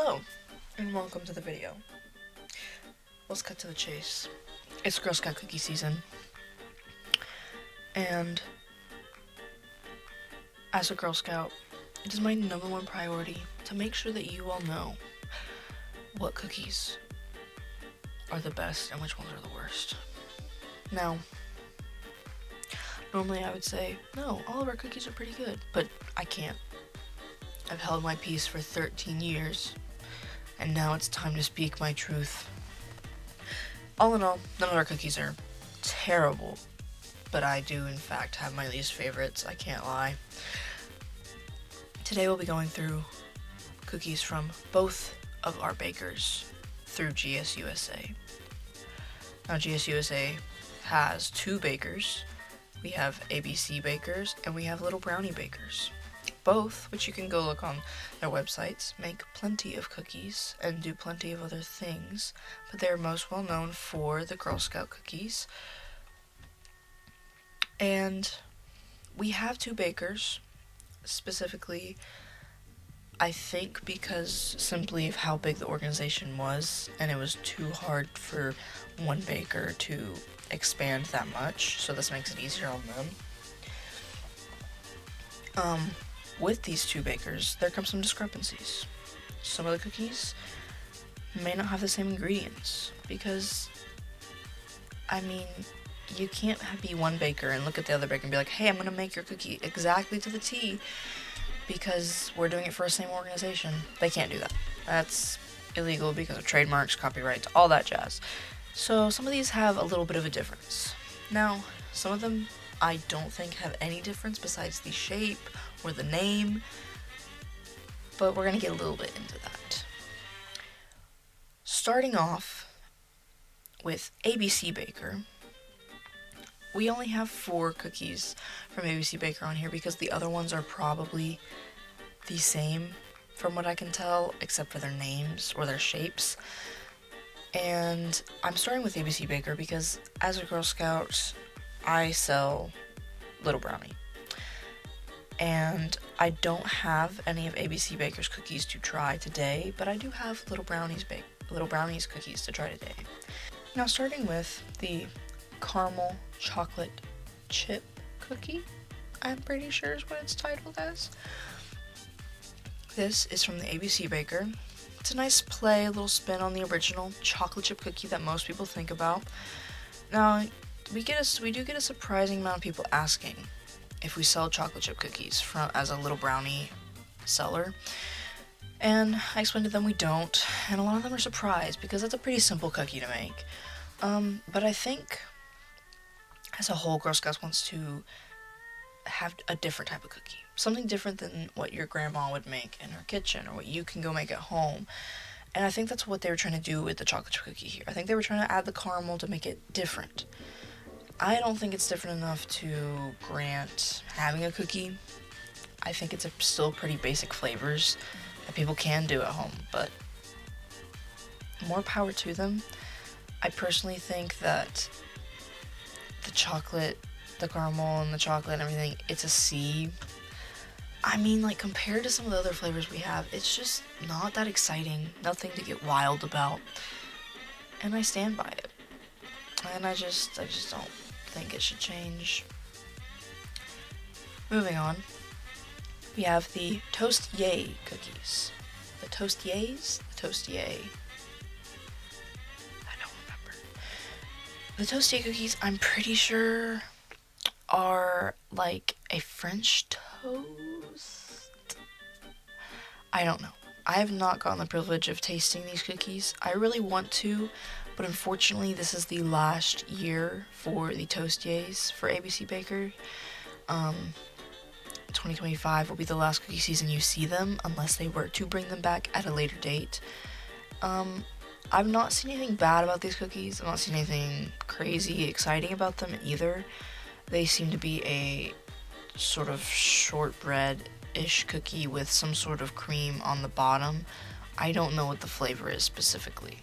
Hello, and welcome to the video. Let's cut to the chase. It's Girl Scout cookie season, and as a Girl Scout, it is my #1 priority to make sure that you all know what cookies are the best and which ones are the worst. Now, normally I would say, no, all of our cookies are pretty good, but I can't. I've held my peace for 13 years, and now it's time to speak my truth. All in all, none of our cookies are terrible, but I do in fact have my least favorites, I can't lie. Today we'll be going through cookies from both of our bakers through GSUSA. Now GSUSA has 2 bakers. We have ABC bakers and we have Little Brownie bakers. Both, which you can go look on their websites, make plenty of cookies and do plenty of other things, but they're most well known for the Girl Scout cookies. And we have 2 bakers, specifically, I think because simply of how big the organization was, and it was too hard for one baker to expand that much, so this makes it easier on them. With these 2 bakers, there come some discrepancies. Some of the cookies may not have the same ingredients, because, I mean, you can't be one baker and look at the other baker and be like, hey, I'm gonna make your cookie exactly to the T, because we're doing it for the same organization. They can't do that. That's illegal because of trademarks, copyrights, all that jazz. So some of these have a little bit of a difference. Now, some of them I don't think have any difference besides the shape or the name, but we're gonna get a little bit into that. Starting off with ABC Baker, we only have 4 cookies from ABC Baker on here because the other ones are probably the same from what I can tell, except for their names or their shapes. And I'm starting with ABC Baker because as a Girl Scout, I sell Little Brownie. And I don't have any of ABC Baker's cookies to try today, but I do have Little Brownie's cookies to try today. Now starting with the caramel chocolate chip cookie, I'm pretty sure is what it's titled as. This is from the ABC Baker. It's a nice play, a little spin on the original chocolate chip cookie that most people think about. Now, we do get a surprising amount of people asking if we sell chocolate chip cookies as a Little Brownie seller. And I explained to them we don't, and a lot of them are surprised because it's a pretty simple cookie to make. But I think as a whole, Girl Scouts wants to have a different type of cookie. Something different than what your grandma would make in her kitchen or what you can go make at home. And I think that's what they were trying to do with the chocolate chip cookie here. I think they were trying to add the caramel to make it different. I don't think it's different enough to grant having a cookie. I think it's still pretty basic flavors that people can do at home, but more power to them. I personally think that the chocolate, the caramel and the chocolate and everything, it's a C. I mean, like, compared to some of the other flavors we have, it's just not that exciting, nothing to get wild about, and I stand by it. And I just don't think it should change. Moving on, we have the Toast Yay cookies. The Toast Yays? The Toast Yay. I don't remember. The Toast Yay cookies, I'm pretty sure, are like a French toast? I don't know. I have not gotten the privilege of tasting these cookies. I really want to, but unfortunately this is the last year for the Toast Yays for ABC Baker. 2025 will be the last cookie season you see them, unless they were to bring them back at a later date. I've not seen anything bad about these cookies. I've not seen anything crazy exciting about them either. They seem to be a sort of shortbread-ish cookie with some sort of cream on the bottom. I don't know what the flavor is specifically.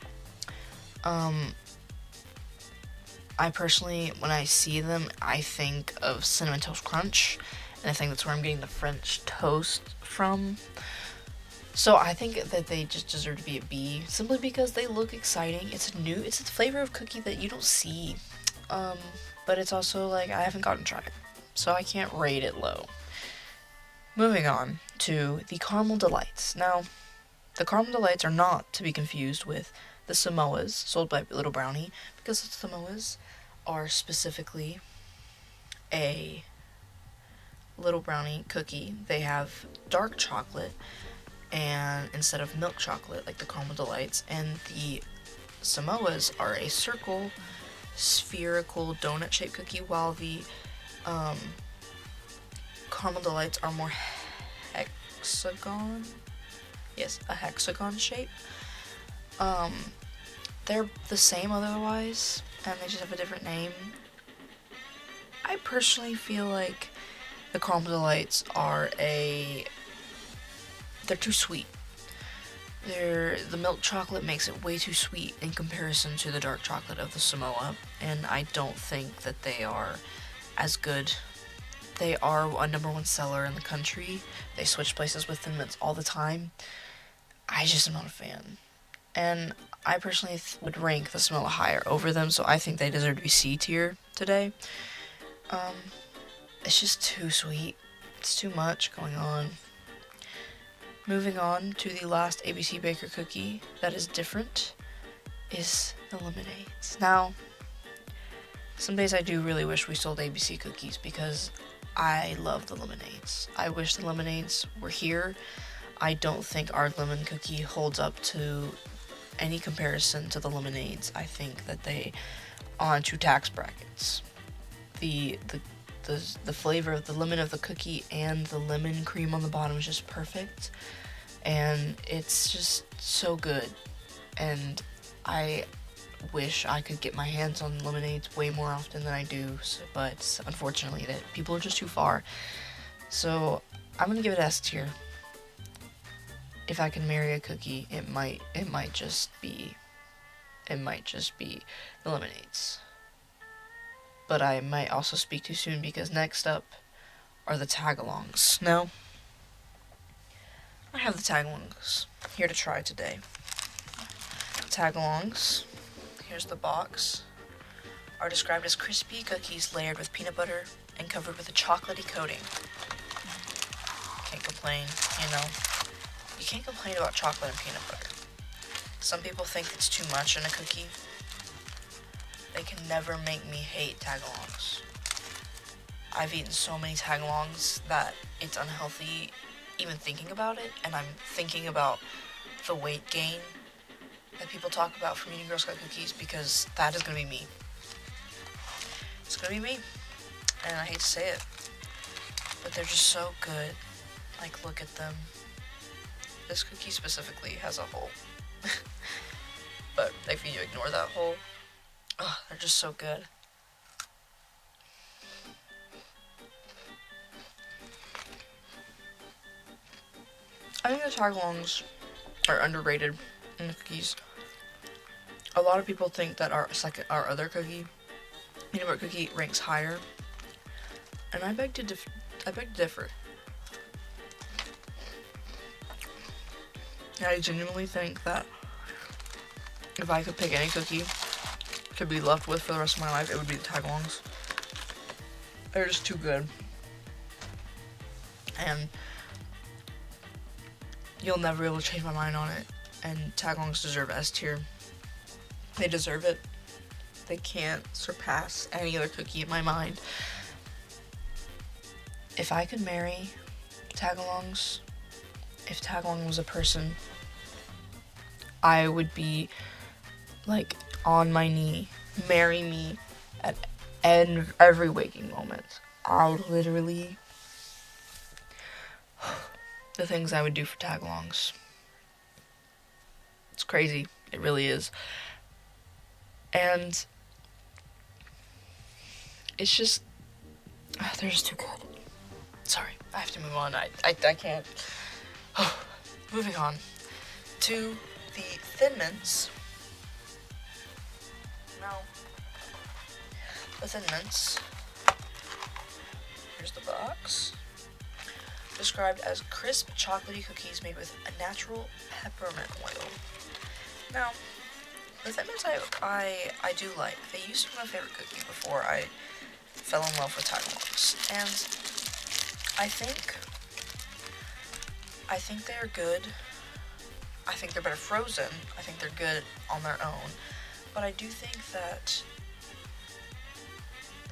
I personally, when I see them, I think of Cinnamon Toast Crunch, and I think that's where I'm getting the French toast from. So I think that they just deserve to be a B, simply because they look exciting. It's a flavor of cookie that you don't see. But it's also like, I haven't gotten to try it, so I can't rate it low. Moving on to the Caramel Delights. Now, the Caramel Delights are not to be confused with the Samoas sold by Little Brownie, because the Samoas are specifically a Little Brownie cookie. They have dark chocolate and instead of milk chocolate like the Caramel Delights, and the Samoas are a circle, spherical, donut-shaped cookie, while the Caramel Delights are more hexagon. Yes, a hexagon shape. They're the same otherwise, and they just have a different name. I personally feel like the Caramel Delights they're too sweet. The milk chocolate makes it way too sweet in comparison to the dark chocolate of the Samoa, and I don't think that they are as good. They are a #1 seller in the country. They switch places with them all the time. I just am not a fan. And I personally would rank the Samoa higher over them, so I think they deserve to be C tier today. It's just too sweet. It's too much going on. Moving on to the last ABC Baker cookie that is different is the lemonades. Now, some days I do really wish we sold ABC cookies because I love the lemonades. I wish the lemonades were here. I don't think our lemon cookie holds up to any comparison to the lemonades. I think that they are on 2 tax brackets. The flavor of the lemon of the cookie and the lemon cream on the bottom is just perfect, and it's just so good. And I wish I could get my hands on lemonades way more often than I do, but unfortunately that people are just too far. So I'm gonna give it S tier. If I can marry a cookie, it might just be the lemonades. But I might also speak too soon, because next up are the tagalongs. Now, I have the tagalongs here to try today. Tagalongs, here's the box, are described as crispy cookies layered with peanut butter and covered with a chocolatey coating. Can't complain, you know. You can't complain about chocolate and peanut butter. Some people think it's too much in a cookie. They can never make me hate tagalongs. I've eaten so many tagalongs that it's unhealthy even thinking about it, and I'm thinking about the weight gain that people talk about from eating Girl Scout cookies, because that is gonna be me. It's gonna be me, and I hate to say it, but they're just so good. Like, look at them. This cookie specifically has a hole. But if you ignore that hole, they're just so good. I think the tagalongs are underrated in the cookies. A lot of people think that our other cookie, peanut butter cookie, ranks higher, and I beg to differ. I genuinely think that if I could pick any cookie to be left with for the rest of my life, it would be the tagalongs. They're just too good. And you'll never be able to change my mind on it. And tagalongs deserve S tier. They deserve it. They can't surpass any other cookie in my mind. If I could marry tagalongs, if tagalong was a person, I would be like on my knee, marry me at every waking moment. I literally, the things I would do for tagalongs. It's crazy. It really is. And it's just, they're just too good. Sorry, I have to move on. I can't. Moving on to the Thin Mints. Now, the Thin Mints, here's the box. described as crisp, chocolatey cookies made with a natural peppermint oil. Now, the Thin Mints I do like. They used to be my favorite cookie before I fell in love with tag-alongs, and I think they're good. I think they're better frozen. I think they're good on their own, but I do think that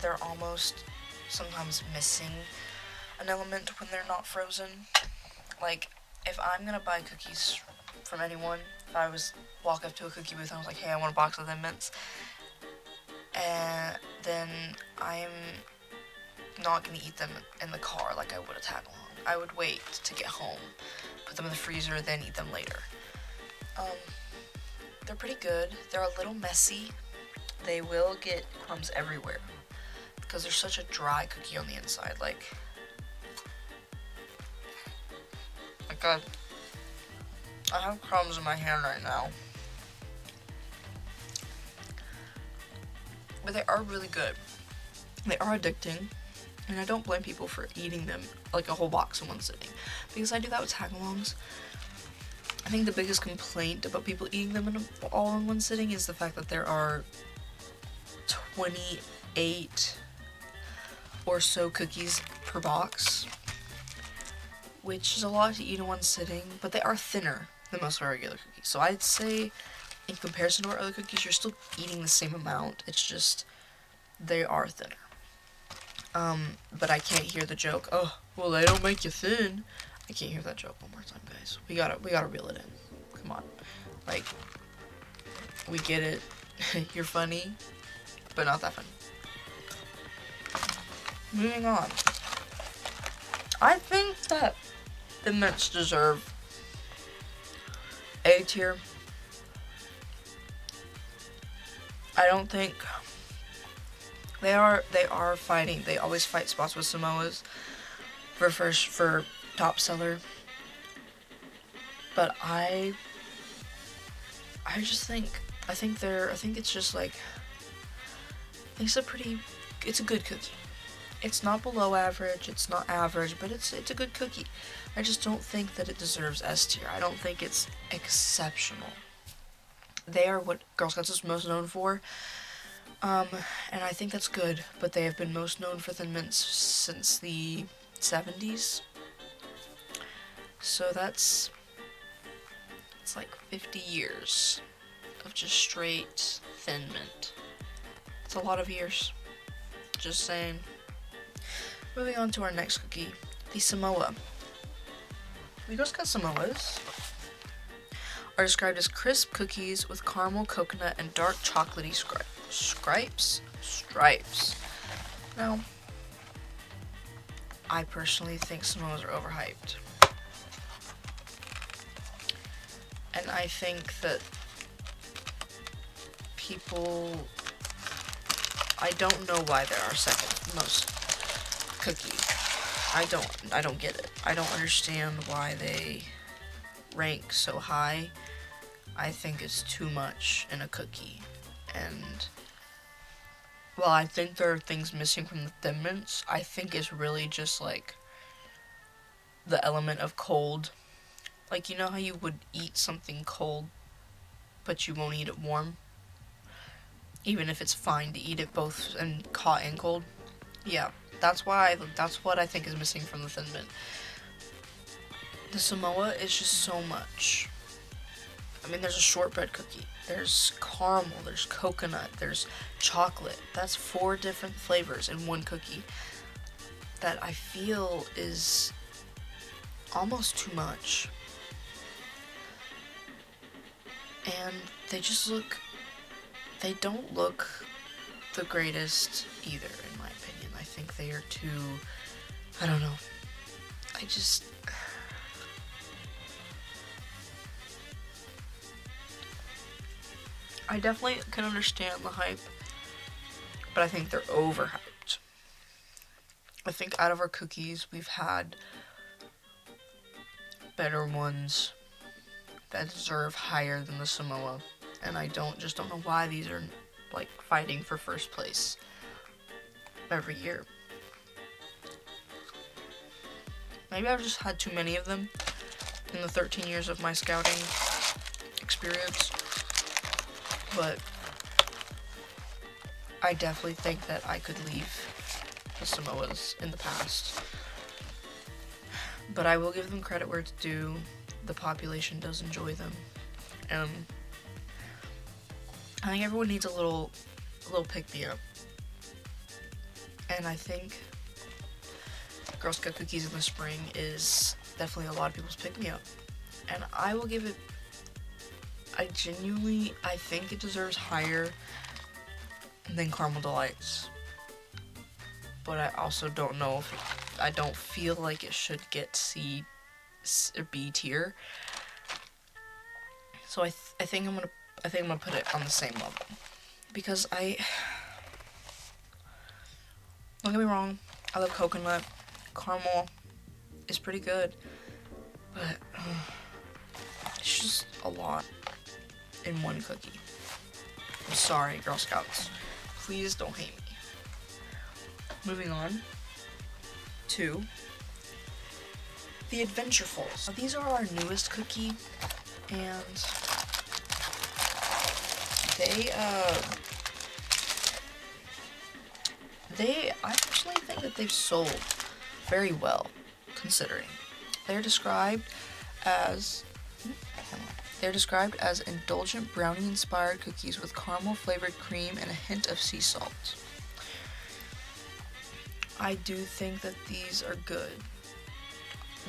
they're almost sometimes missing an element when they're not frozen. Like, if I'm gonna buy cookies from anyone, if I walk up to a cookie booth and I was like, hey, I want a box of Thin Mints, and then I'm not gonna eat them in the car like I would a tag along. I would wait to get home, put them in the freezer, then eat them later. They're pretty good. They're a little messy. They will get crumbs everywhere because they're such a dry cookie on the inside. Like I have crumbs in my hand right now. But they are really good. They are addicting, and I don't blame people for eating them like a whole box in one sitting, because I do that with tag-alongs. I think the biggest complaint about people eating them all in one sitting is the fact that there are 28 or so cookies per box, which is a lot to eat in one sitting, but they are thinner than most of our regular cookies. So I'd say, in comparison to our other cookies, you're still eating the same amount. It's just, they are thinner. But I can't hear the joke, oh, well, they don't make you thin. I can't hear that joke one more time, guys. We gotta reel it in. Come on. Like, we get it. You're funny, but not that funny. Moving on. I think that the Mints deserve A tier. I don't think they are fighting. They always fight spots with Samoas for top seller. But I think it's just like, it's a good cookie. It's not below average, it's not average, but it's a good cookie. I just don't think that it deserves S tier. I don't think it's exceptional. They are what Girl Scouts is most known for, and I think that's good, but they have been most known for Thin Mints since the 70s. So it's like 50 years of just straight Thin Mint. It's a lot of years. Just saying. Moving on to our next cookie, the Samoa. The Girl Scout Samoas are described as crisp cookies with caramel, coconut, and dark chocolatey stripes. Now, I personally think Samoas are overhyped. And I think that I don't know why they're our second most cookie. I don't get it. I don't understand why they rank so high. I think it's too much in a cookie. And while I think there are things missing from the Thin Mints, I think it's really just like the element of cold. Like, you know how you would eat something cold, but you won't eat it warm? Even if it's fine to eat it both hot and cold? Yeah, that's what I think is missing from the Thin Mint. The Samoa is just so much. I mean, there's a shortbread cookie, there's caramel, there's coconut, there's chocolate. That's 4 different flavors in one cookie that I feel is almost too much. And they don't look the greatest either, in my opinion. I think they are too, I don't know. I definitely can understand the hype, but I think they're overhyped. I think out of our cookies, we've had better ones that deserve higher than the Samoa, and I just don't know why these are like fighting for first place every year. Maybe I've just had too many of them in the 13 years of my scouting experience. But I definitely think that I could leave the Samoas in the past. But I will give them credit where it's due. The population does enjoy them. I think everyone needs a little pick-me-up. And I think Girl Scout cookies in the spring is definitely a lot of people's pick-me-up. And I will give it, I think it deserves higher than Caramel Delights. But I also don't know if I don't feel like it should get C or B tier. So I think I'm gonna put it on the same level, because don't get me wrong, I love coconut. Caramel is pretty good, but it's just a lot in one cookie. I'm sorry, Girl Scouts. Please don't hate me. Moving on to the Adventurefuls. Now, these are our newest cookie, and I personally think that they've sold very well, considering they're described as indulgent brownie-inspired cookies with caramel-flavored cream and a hint of sea salt. I do think that these are good.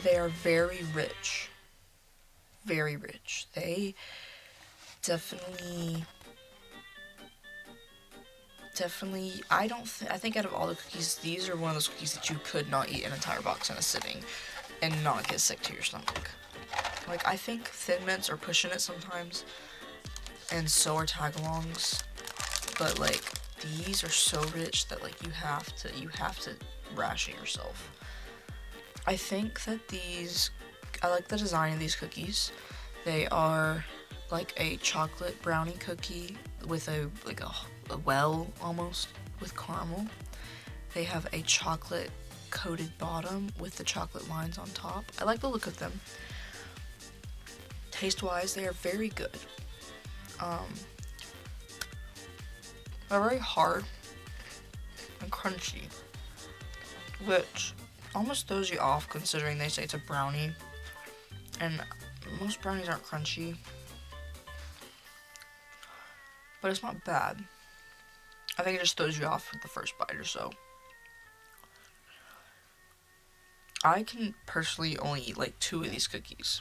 They are very rich. Very rich. They definitely, I think out of all the cookies, these are one of those cookies that you could not eat an entire box in a sitting and not get sick to your stomach. Like, I think Thin Mints are pushing it sometimes, and so are Tagalongs, but like, these are so rich that like you have to ration yourself. I think that I like the design of these cookies. They are like a chocolate brownie cookie with a well almost with caramel. They have a chocolate coated bottom with the chocolate lines on top. I like the look of them. Taste wise, they are very good. They're very hard and crunchy, which almost throws you off considering they say it's a brownie, and most brownies aren't crunchy, but it's not bad. I think it just throws you off with the first bite or so. I can personally only eat like 2 of these cookies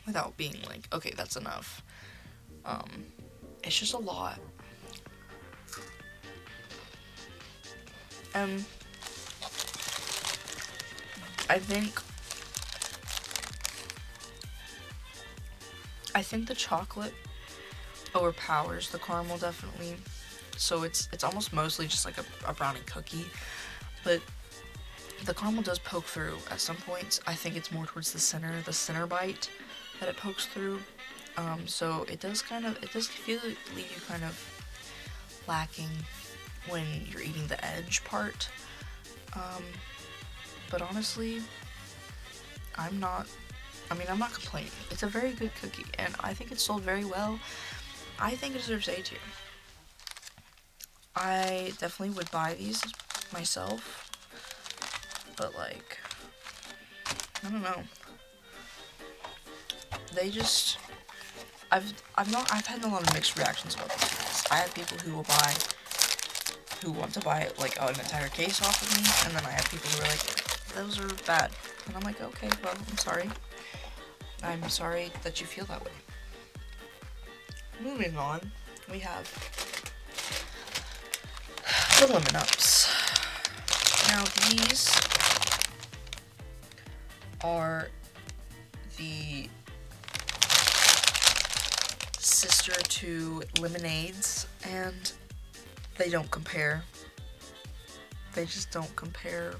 without being like, okay, that's enough. It's just a lot. I think the chocolate overpowers the caramel, definitely. So it's almost mostly just like a brownie cookie, but the caramel does poke through at some points. I think it's more towards the center bite that it pokes through. So it does leave you kind of lacking when you're eating the edge part. But honestly, I'm not complaining. It's a very good cookie, and I think it's sold very well. I think it deserves A tier. I definitely would buy these myself, but like, I don't know. They just, I've had a lot of mixed reactions about these cookies. I have people who want to buy like an entire case off of me, and then I have people who are like, those are bad. And I'm like, okay, well, I'm sorry. I'm sorry that you feel that way. Moving on, we have the Lemon Ups. Now these are the sister to lemonades, and they don't compare. They just don't compare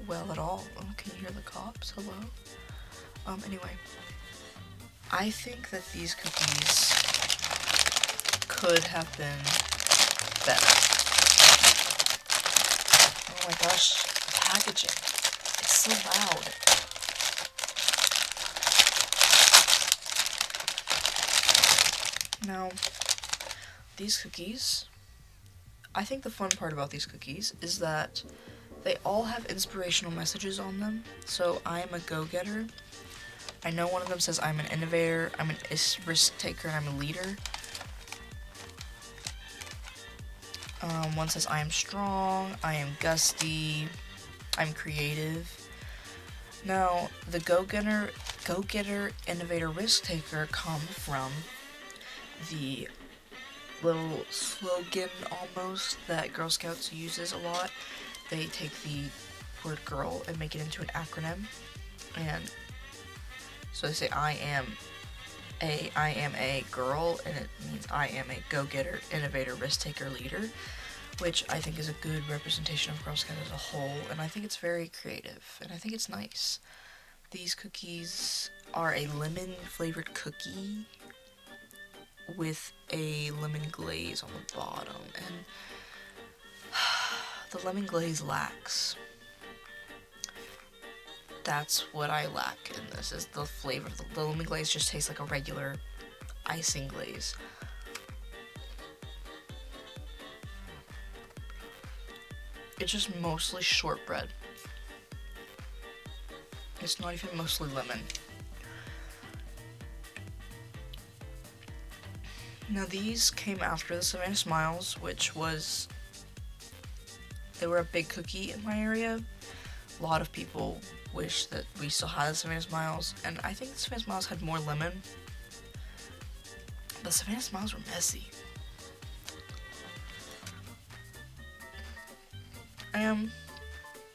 well at all. Oh, can you hear the cops? Hello? Anyway, I think that these cookies could have been better. Oh my gosh, packaging. so loud. Now, these cookies, I think the fun part about these cookies is that they all have inspirational messages on them. So, I am a go-getter. I know one of them says I'm an innovator, I'm a risk taker, and I'm a leader. One says I am strong, I am gusty, I'm creative. Now, the go-getter, innovator, risk taker come from the little slogan almost that Girl Scouts uses a lot. They take the word girl and make it into an acronym, and so they say I am a girl, and it means I am a go-getter, innovator, risk-taker, leader, which I think is a good representation of Girl Scouts as a whole, and I think it's very creative, and I think it's nice. These cookies are a lemon-flavored cookie with a lemon glaze on the bottom, and the lemon glaze lacks. That's what I lack in this, is the flavor. The lemon glaze just tastes like a regular icing glaze. It's just mostly shortbread. It's not even mostly lemon. Now these came after the Savannah Smiles, which was, they were a big cookie in my area. A lot of people wish that we still had the Savannah Smiles, and I think the Savannah Smiles had more lemon. But Savannah Smiles were messy. I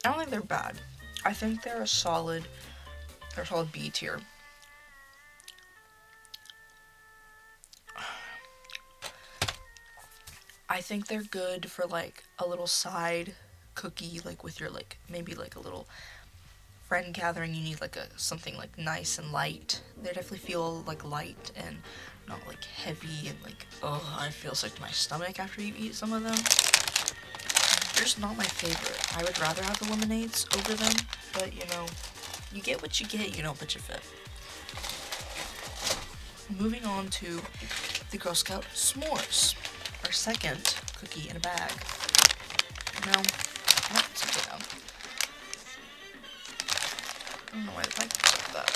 don't think they're bad. I think they're a solid B tier. I think they're good for like a little side cookie, like with your like maybe like a little friend gathering. You need like something like nice and light. They definitely feel like light and not like heavy and like, oh, I feel sick to my stomach after you eat some of them. They're just not my favorite. I would rather have the lemonades over them, but you know, you get what you get, you don't put your fit. Moving on to the Girl Scout S'mores, our second cookie in a bag. Now, let's put it down. I don't know why the packaging's like that.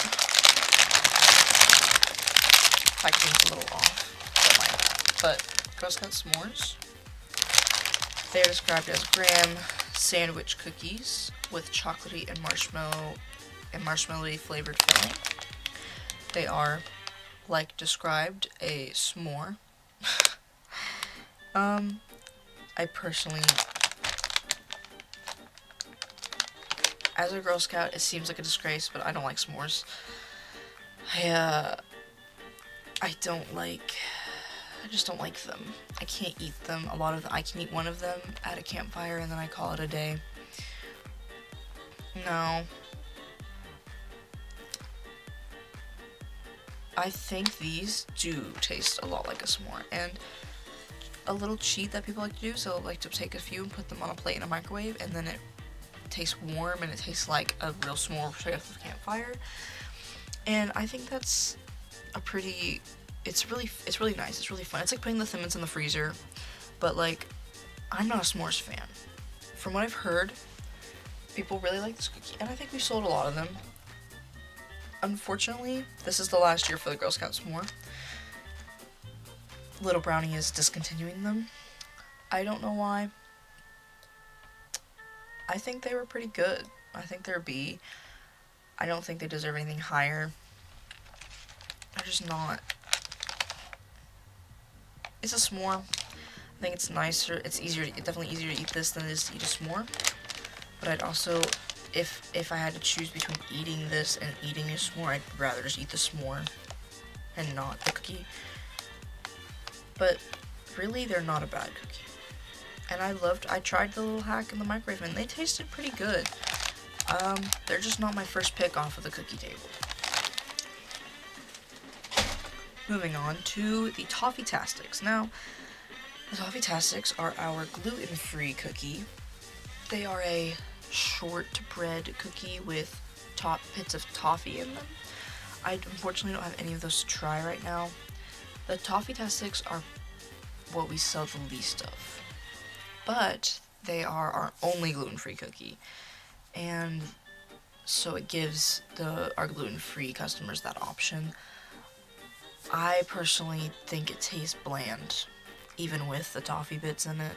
Packaging's a little off, don't mind that. But Girl Scout S'mores, they are described as graham sandwich cookies with chocolatey and marshmallowy flavored filling. They are, like described, a s'more. I personally, as a Girl Scout, it seems like a disgrace, but I don't like s'mores. I just don't like them. I can't eat them. I can eat one of them at a campfire and then I call it a day. No. I think these do taste a lot like a s'more, and a little cheat that people like to do, so like to take a few and put them on a plate in a microwave, and then it tastes warm and it tastes like a real s'more straight off the campfire. And I think that's it's really nice. It's really fun. It's like putting the Thin Mints in the freezer, but like, I'm not a s'mores fan. From what I've heard, people really like this cookie, and I think we sold a lot of them. Unfortunately, this is the last year for the Girl Scout S'more. Little Brownie is discontinuing them. I don't know why. I think they were pretty good. I think they're B. I don't think they deserve anything higher. They're just not. It's a s'more. I think it's nicer. It's definitely easier to eat this than it is to eat a s'more. But I'd also, if I had to choose between eating this and eating a s'more, I'd rather just eat the s'more and not the cookie. But really, they're not a bad cookie. And I tried the little hack in the microwave and they tasted pretty good. They're just not my first pick off of the cookie table. Moving on to the Toffee-tastics. Now, the Toffee-tastics are our gluten-free cookie. They are a shortbread cookie with top bits of toffee in them. I unfortunately don't have any of those to try right now. The Toffee-tastics are what we sell the least of, but they are our only gluten-free cookie, and so it gives our gluten-free customers that option. I personally think it tastes bland, even with the toffee bits in it,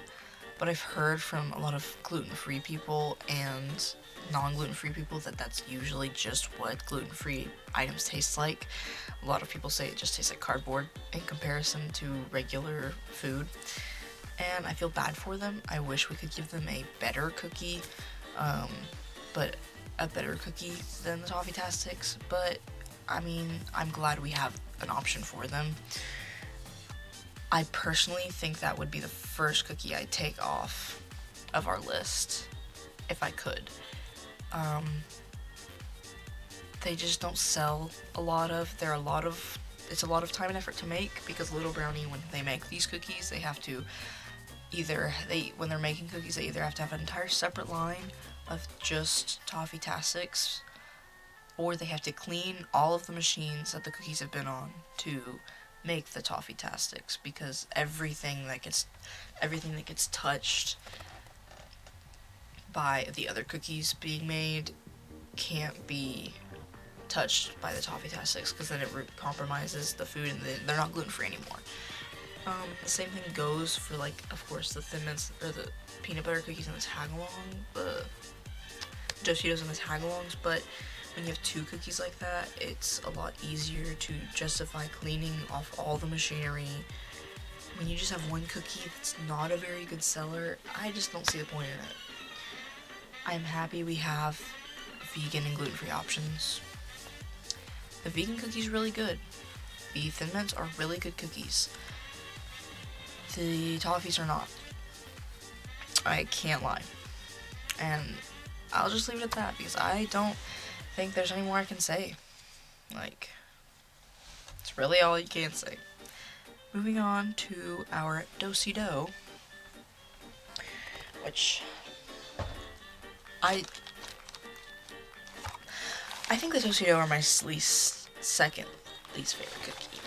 but I've heard from a lot of gluten-free people and non-gluten-free people that that's usually just what gluten-free items taste like. A lot of people say it just tastes like cardboard in comparison to regular food, and I feel bad for them. I wish we could give them a better cookie, but a better cookie than the Toffee-tastics, but I mean, I'm glad we have an option for them. I personally think that would be the first cookie I'd take off of our list, if I could. They just don't sell a lot of, it's a lot of time and effort to make, because Little Brownie, when they make these cookies, they have to when they're making cookies, they either have to have an entire separate line of just Toffee-tastics, or they have to clean all of the machines that the cookies have been on to make the Toffee-tastics, because everything that gets touched by the other cookies being made can't be touched by the Toffee-tastics, because then it compromises the food and they're not gluten-free anymore. The same thing goes for, like, of course, the Thin Mints, or the peanut butter cookies and the tagalong, the Dositos and the tagalongs, but when you have two cookies like that, it's a lot easier to justify cleaning off all the machinery. When you just have one cookie that's not a very good seller, I just don't see the point in it. I'm happy we have vegan and gluten-free options. The vegan cookie's really good. The Thin Mints are really good cookies. The toffees are not. I can't lie. And I'll just leave it at that, because I don't think there's any more I can say. Like, it's really all you can say. Moving on to our Do-si-do, which I think the Do-si-do are my second least favorite cookie.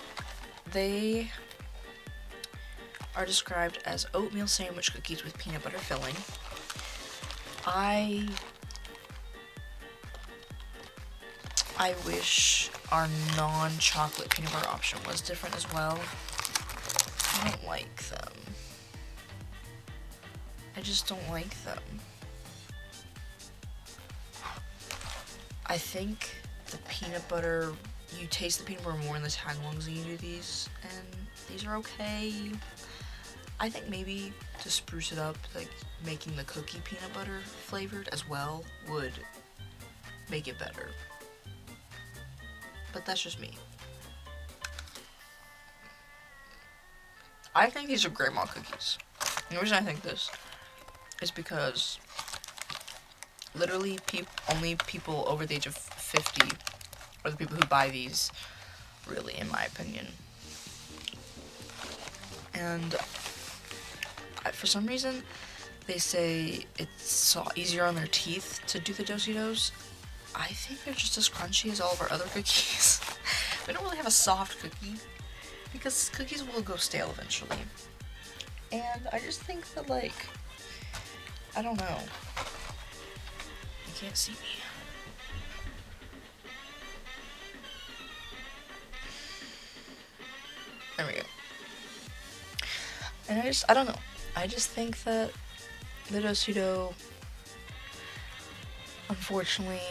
They are described as oatmeal sandwich cookies with peanut butter filling. I wish our non-chocolate peanut butter option was different as well. I don't like them. I just don't like them. I think the peanut butter, you taste the peanut butter more in the tagalongs than you do these, and these are okay. I think maybe to spruce it up, like making the cookie peanut butter flavored as well would make it better. But that's just me. I think these are grandma cookies. And the reason I think this is because literally only people over the age of 50 are the people who buy these, really, in my opinion. And for some reason, they say it's easier on their teeth to do the Do-si-dos. I think they're just as crunchy as all of our other cookies. We don't really have a soft cookie, because cookies will go stale eventually. And I just think that, like, I don't know. You can't see me. There we go. And I don't know. I just think that the Do-si-do, unfortunately,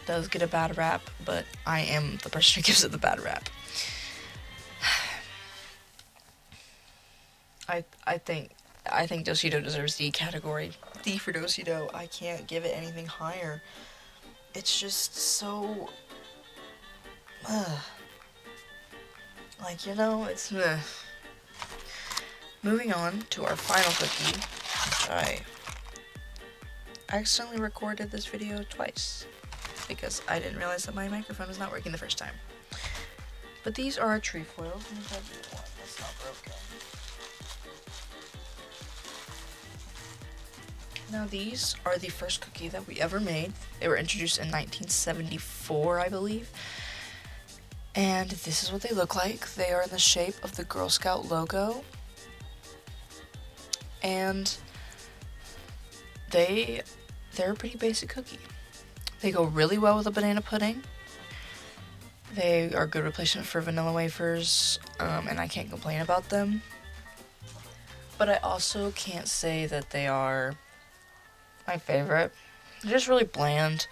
does get a bad rap, but I am the person who gives it the bad rap. I think Do-si-do deserves D category. D for Do-si-do. I can't give it anything higher. It's just so... like, you know, it's... Moving on to our final cookie. I accidentally recorded this video twice, because I didn't realize that my microphone was not working the first time. But these are our trefoils. That's not broken. Now these are the first cookie that we ever made. They were introduced in 1974, I believe. And this is what they look like. They are in the shape of the Girl Scout logo. And they're a pretty basic cookie. They go really well with a banana pudding. They are a good replacement for vanilla wafers, and I can't complain about them. But I also can't say that they are my favorite. They're just really bland.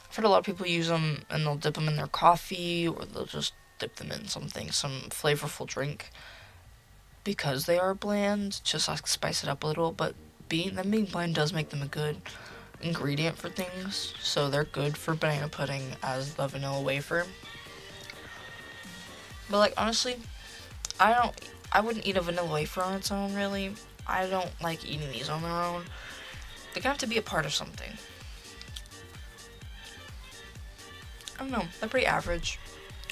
I've heard a lot of people use them and they'll dip them in their coffee, or they'll just dip them in something, some flavorful drink. Because they are bland, just like spice it up a little, but being bland does make them a good ingredient for things, so they're good for banana pudding as the vanilla wafer. But like honestly, I wouldn't eat a vanilla wafer on its own really. I don't like eating these on their own. They kind of have to be a part of something. I don't know, they're pretty average.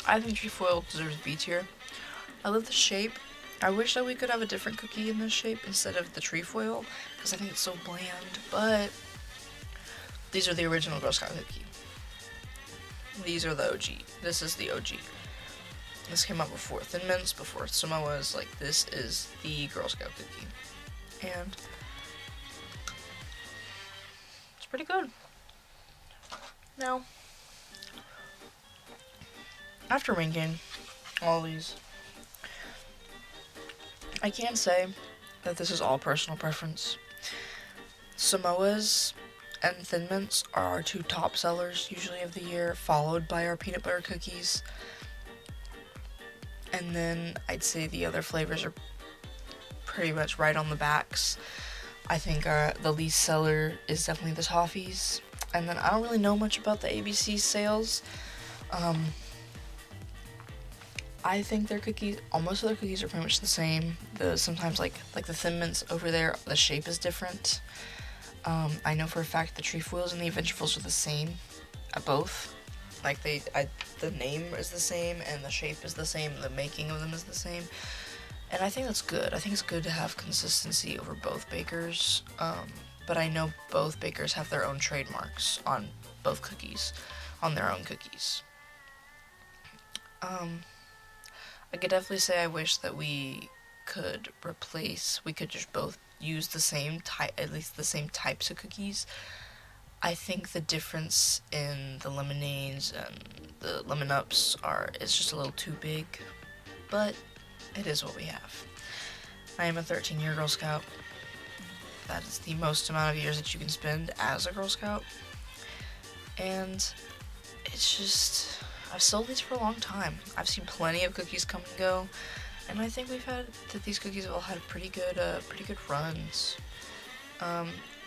I think trefoil deserves B tier. I love the shape. I wish that we could have a different cookie in this shape instead of the trefoil, because I think it's so bland, but these are the original Girl Scout cookie. These are the OG. This is the OG. This came out before Thin Mints, before Samoas. Like, this is the Girl Scout cookie. And it's pretty good. Now, after ranking all these, I can say that this is all personal preference. Samoas and Thin Mints are our two top sellers usually of the year, followed by our peanut butter cookies. And then I'd say the other flavors are pretty much right on the backs. I think the least seller is definitely the toffees. And then I don't really know much about the ABC sales. I think their cookies, almost of their cookies are pretty much the same. Sometimes like the Thin Mints over there, the shape is different. I know for a fact the trefoils and the adventurefuls are the same at both. Like the name is the same and the shape is the same, the making of them is the same. And I think that's good. I think it's good to have consistency over both bakers. But I know both bakers have their own trademarks on both cookies, on their own cookies. I could definitely say I wish that we could just both use the same type, at least the same types of cookies. I think the difference in the lemonades and the lemon ups is just a little too big, but it is what we have. I am a 13-year Girl Scout. That is the most amount of years that you can spend as a Girl Scout. And it's just, I've sold these for a long time. I've seen plenty of cookies come and go, and I think these cookies have all had pretty good runs.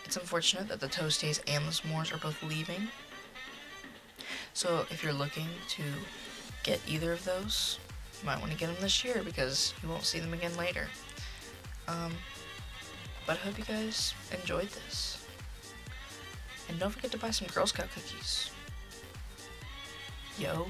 It's unfortunate that the Toasties and the S'mores are both leaving. So if you're looking to get either of those, you might want to get them this year because you won't see them again later. But I hope you guys enjoyed this. And don't forget to buy some Girl Scout cookies. Yo.